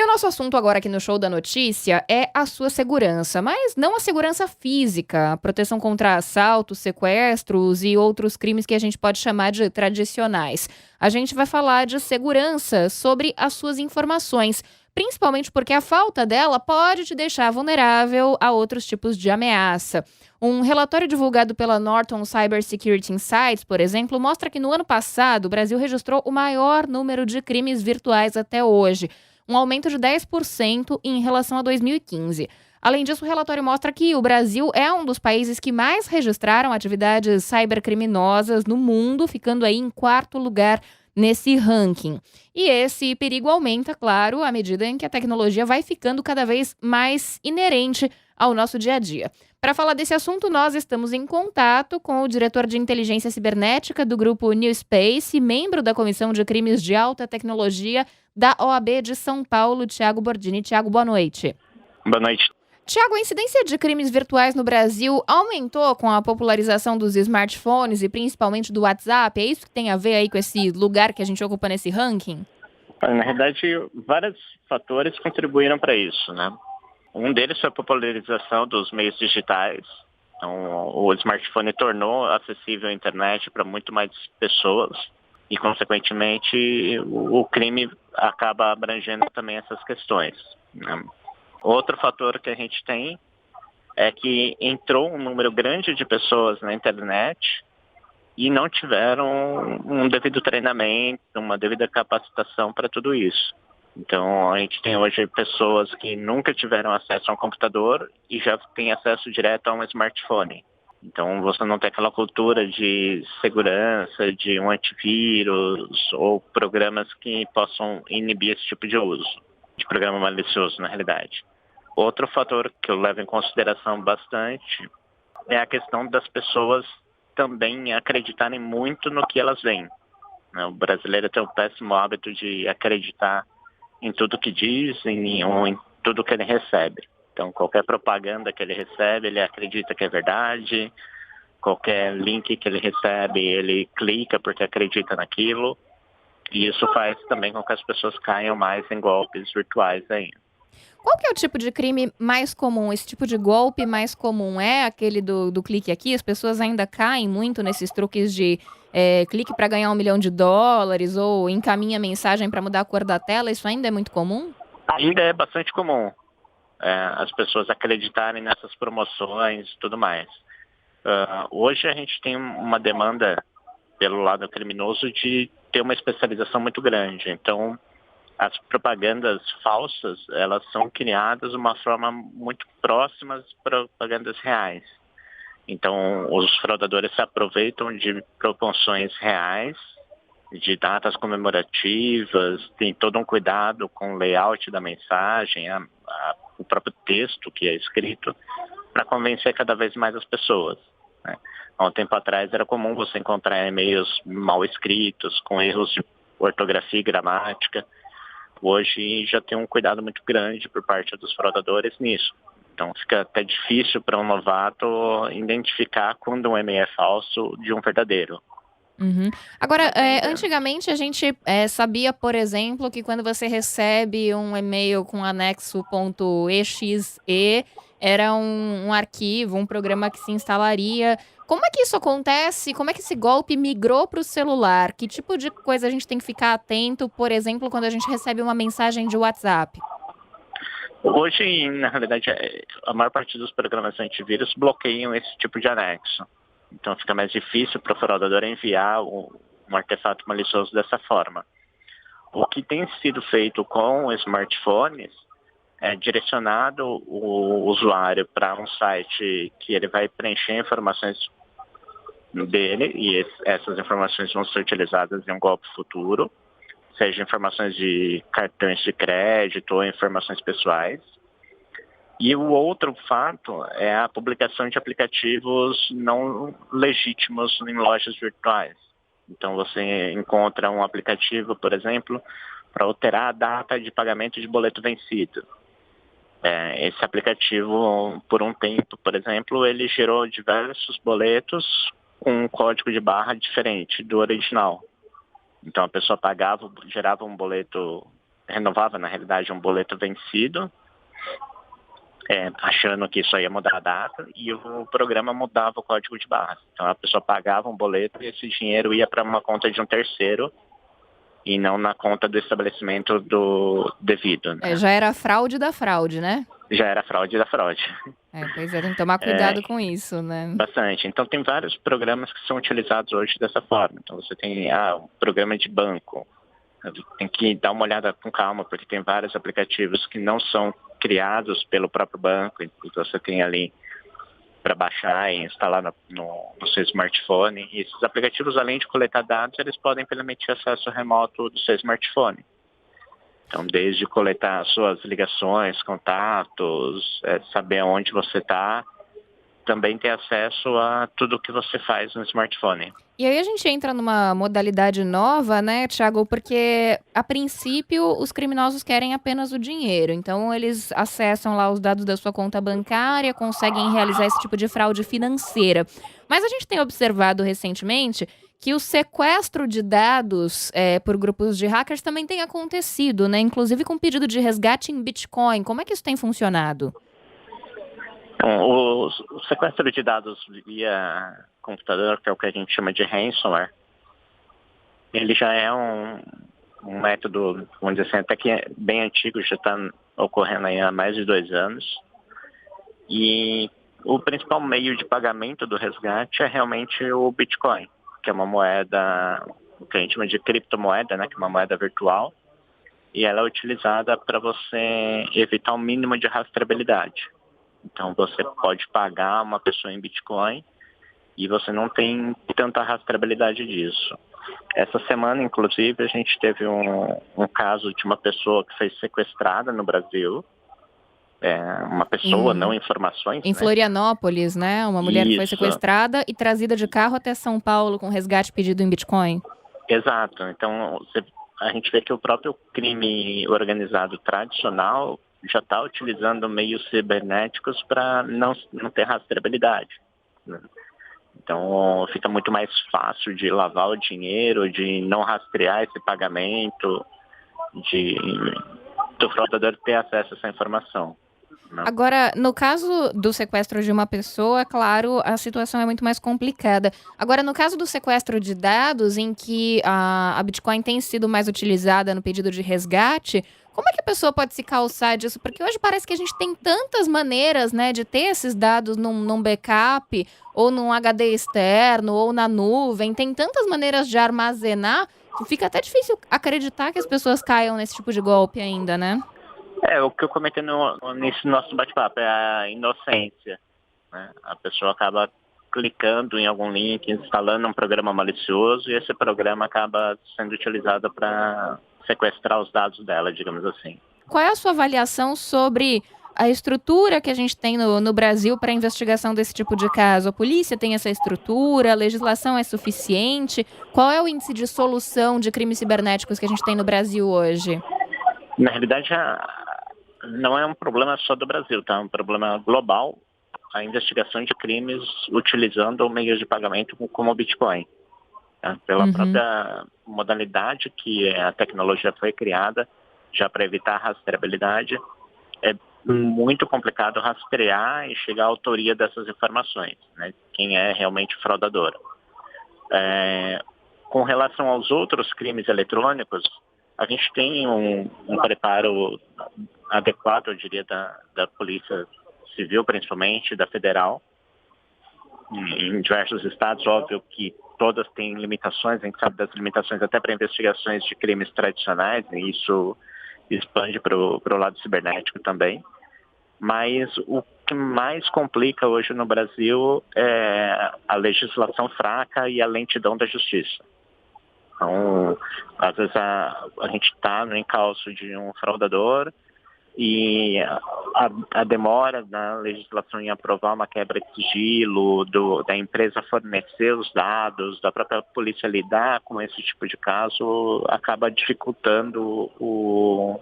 E o nosso assunto agora aqui no Show da Notícia é a sua segurança, mas não a segurança física, a proteção contra assaltos, sequestros e outros crimes que a gente pode chamar de tradicionais. A gente vai falar de segurança sobre as suas informações, principalmente porque a falta dela pode te deixar vulnerável a outros tipos de ameaça. Um relatório divulgado pela Norton Cybersecurity Insights, por exemplo, mostra que no ano passado o Brasil registrou o maior número de crimes virtuais até hoje, um aumento de 10% em relação a 2015. Além disso, o relatório mostra que o Brasil é um dos países que mais registraram atividades cybercriminosas no mundo, ficando aí em quarto lugar nesse ranking. E esse perigo aumenta, claro, à medida em que a tecnologia vai ficando cada vez mais inerente ao nosso dia a dia. Para falar desse assunto, nós estamos em contato com o diretor de inteligência cibernética do grupo New Space, membro da Comissão de Crimes de Alta Tecnologia da OAB de São Paulo, Thiago Bordini. Thiago, boa noite. Boa noite. Thiago, a incidência de crimes virtuais no Brasil aumentou com a popularização dos smartphones e principalmente do WhatsApp? É isso que tem a ver aí com esse lugar que a gente ocupa nesse ranking? Na realidade, vários fatores contribuíram para isso, né? Um deles foi a popularização dos meios digitais. Então, o smartphone tornou acessível a internet para muito mais pessoas e, consequentemente, o crime acaba abrangendo também essas questões, né? Outro fator que a gente tem é que entrou um número grande de pessoas na internet e não tiveram um devido treinamento, uma devida capacitação para tudo isso. Então, a gente tem hoje pessoas que nunca tiveram acesso a um computador e já têm acesso direto a um smartphone. Então, você não tem aquela cultura de segurança, de um antivírus ou programas que possam inibir esse tipo de uso, de programa malicioso, na realidade. Outro fator que eu levo em consideração bastante é a questão das pessoas também acreditarem muito no que elas veem. O brasileiro tem um péssimo hábito de acreditar em tudo que dizem ou em tudo que ele recebe. Então, qualquer propaganda que ele recebe, ele acredita que é verdade. Qualquer link que ele recebe, ele clica porque acredita naquilo. E isso faz também com que as pessoas caiam mais em golpes virtuais ainda. Qual que é o tipo de crime mais comum? Esse tipo de golpe mais comum é aquele do clique aqui? As pessoas ainda caem muito nesses truques de clique para ganhar US$ 1 milhão ou encaminha mensagem para mudar a cor da tela. Isso ainda é muito comum? Ainda é bastante comum as pessoas acreditarem nessas promoções e tudo mais. Hoje a gente tem uma demanda pelo lado criminoso de ter uma especialização muito grande. Então, as propagandas falsas, elas são criadas de uma forma muito próxima às propagandas reais. Então, os fraudadores se aproveitam de promoções reais, de datas comemorativas, tem todo um cuidado com o layout da mensagem, o próprio texto que é escrito, para convencer cada vez mais as pessoas, né? Há um tempo atrás era comum você encontrar e-mails mal escritos, com erros de ortografia e gramática. Hoje já tem um cuidado muito grande por parte dos fraudadores nisso. Então fica até difícil para um novato identificar quando um e-mail é falso de um verdadeiro. Uhum. Agora, antigamente a gente sabia, por exemplo, que quando você recebe um e-mail com anexo .exe, era um arquivo, um programa que se instalaria. Como é que isso acontece? Como é que esse golpe migrou para o celular? Que tipo de coisa a gente tem que ficar atento, por exemplo, quando a gente recebe uma mensagem de WhatsApp? Hoje, na realidade, a maior parte dos programas antivírus bloqueiam esse tipo de anexo. Então fica mais difícil para o fraudador enviar um artefato malicioso dessa forma. O que tem sido feito com smartphones é direcionado o usuário para um site que ele vai preencher informações dele e essas informações vão ser utilizadas em um golpe futuro, seja informações de cartões de crédito ou informações pessoais. E o outro fato é a publicação de aplicativos não legítimos em lojas virtuais. Então você encontra um aplicativo, por exemplo, para alterar a data de pagamento de boleto vencido. Esse aplicativo, por um tempo, por exemplo, ele gerou diversos boletos com um código de barra diferente do original. Então a pessoa gerava um boleto renovava, na realidade, um boleto vencido, achando que isso ia mudar a data, e o programa mudava o código de barras. Então a pessoa pagava um boleto e esse dinheiro ia para uma conta de um terceiro e não na conta do estabelecimento do devido, né? Já era a fraude da fraude, né? Já era fraude da fraude. Pois é, tem que tomar cuidado com isso, né? Bastante. Então tem vários programas que são utilizados hoje dessa forma. Então você tem um programa de banco. Tem que dar uma olhada com calma, porque tem vários aplicativos que não são criados pelo próprio banco, e você tem ali para baixar e instalar no seu smartphone. E esses aplicativos, além de coletar dados, eles podem permitir acesso remoto do seu smartphone. Então, desde coletar suas ligações, contatos, saber onde você está, também ter acesso a tudo que você faz no smartphone. E aí a gente entra numa modalidade nova, né, Thiago? Porque, a princípio, os criminosos querem apenas o dinheiro. Então, eles acessam lá os dados da sua conta bancária, conseguem realizar esse tipo de fraude financeira. Mas a gente tem observado recentemente que o sequestro de dados por grupos de hackers também tem acontecido, né? Inclusive com pedido de resgate em Bitcoin. Como é que isso tem funcionado? Então, o sequestro de dados via computador, que é o que a gente chama de ransomware, ele já é um método, vamos dizer assim, até que é bem antigo, já está ocorrendo aí há mais de 2 anos. E o principal meio de pagamento do resgate é realmente o Bitcoin, que é uma moeda, o que a gente chama de criptomoeda, né, que é uma moeda virtual, e ela é utilizada para você evitar o mínimo de rastreabilidade. Então você pode pagar uma pessoa em Bitcoin e você não tem tanta rastreabilidade disso. Essa semana, inclusive, a gente teve um caso de uma pessoa que foi sequestrada no Brasil. Uma pessoa, não informações. Em Florianópolis, né? Uma mulher que foi Isso. sequestrada e trazida de carro até São Paulo com resgate pedido em Bitcoin. Exato. Então a gente vê que o próprio crime organizado tradicional já está utilizando meios cibernéticos para não ter rastreabilidade, né? Então fica muito mais fácil de lavar o dinheiro, de não rastrear esse pagamento, do fraudador ter acesso a essa informação, né? Agora, no caso do sequestro de uma pessoa, claro, a situação é muito mais complicada. Agora, no caso do sequestro de dados, em que a Bitcoin tem sido mais utilizada no pedido de resgate, como é que a pessoa pode se calçar disso? Porque hoje parece que a gente tem tantas maneiras, né, de ter esses dados num backup, ou num HD externo, ou na nuvem. Tem tantas maneiras de armazenar que fica até difícil acreditar que as pessoas caiam nesse tipo de golpe ainda, né? O que eu comentei nesse nosso bate-papo é a inocência, né? A pessoa acaba clicando em algum link, instalando um programa malicioso, e esse programa acaba sendo utilizado para sequestrar os dados dela, digamos assim. Qual é a sua avaliação sobre a estrutura que a gente tem no Brasil para a investigação desse tipo de caso? A polícia tem essa estrutura? A legislação é suficiente? Qual é o índice de solução de crimes cibernéticos que a gente tem no Brasil hoje? Na realidade, não é um problema só do Brasil, tá? É um problema global, a investigação de crimes utilizando meios de pagamento como o Bitcoin, tá? Pela própria modalidade que a tecnologia foi criada, já para evitar a rastreabilidade, é muito complicado rastrear e chegar à autoria dessas informações, né? Quem é realmente fraudador. Com relação aos outros crimes eletrônicos, a gente tem um preparo adequado, eu diria, da Polícia Civil, principalmente, da Federal. Em diversos estados, óbvio que todas têm limitações, a gente sabe das limitações até para investigações de crimes tradicionais, e isso expande para o lado cibernético também. Mas o que mais complica hoje no Brasil é a legislação fraca e a lentidão da justiça. Então, às vezes a gente está no encalço de um fraudador e a demora da legislação em aprovar uma quebra de sigilo, da empresa fornecer os dados, da própria polícia lidar com esse tipo de caso, acaba dificultando o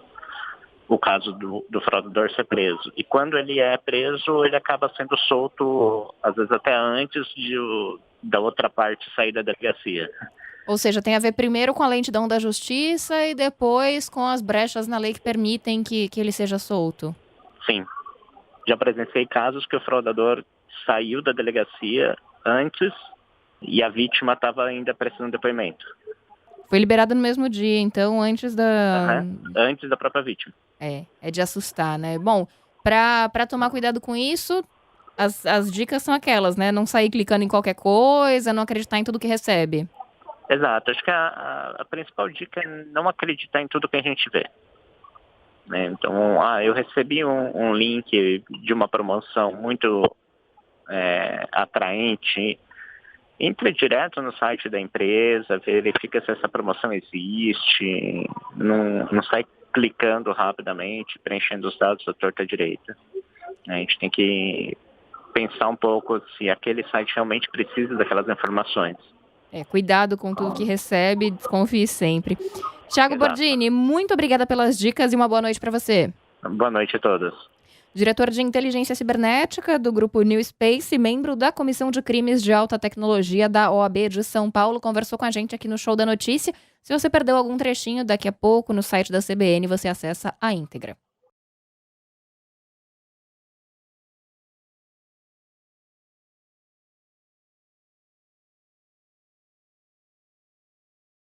caso do fraudador ser preso. E quando ele é preso, ele acaba sendo solto, às vezes até antes da outra parte sair da delegacia. Ou seja, tem a ver primeiro com a lentidão da justiça e depois com as brechas na lei que permitem que ele seja solto. Sim, já presenciei casos que o fraudador saiu da delegacia antes e a vítima estava ainda prestando depoimento. Foi liberado no mesmo dia, então, antes da... Antes da própria vítima. É de assustar, né? Bom, pra tomar cuidado com isso, as dicas são aquelas, né? Não sair clicando em qualquer coisa, não acreditar em tudo que recebe. Exato, acho que a principal dica é não acreditar em tudo que a gente vê. Né? Então, eu recebi um link de uma promoção muito atraente. Entre direto no site da empresa, verifica se essa promoção existe, não sai clicando rapidamente, preenchendo os dados da torta direita. A gente tem que pensar um pouco se aquele site realmente precisa daquelas informações. Cuidado com tudo que recebe, desconfie sempre. Thiago Exato. Bordini, muito obrigada pelas dicas e uma boa noite para você. Boa noite a todos. Diretor de Inteligência Cibernética do Grupo New Space, membro da Comissão de Crimes de Alta Tecnologia da OAB de São Paulo, conversou com a gente aqui no Show da Notícia. Se você perdeu algum trechinho, daqui a pouco no site da CBN você acessa a íntegra.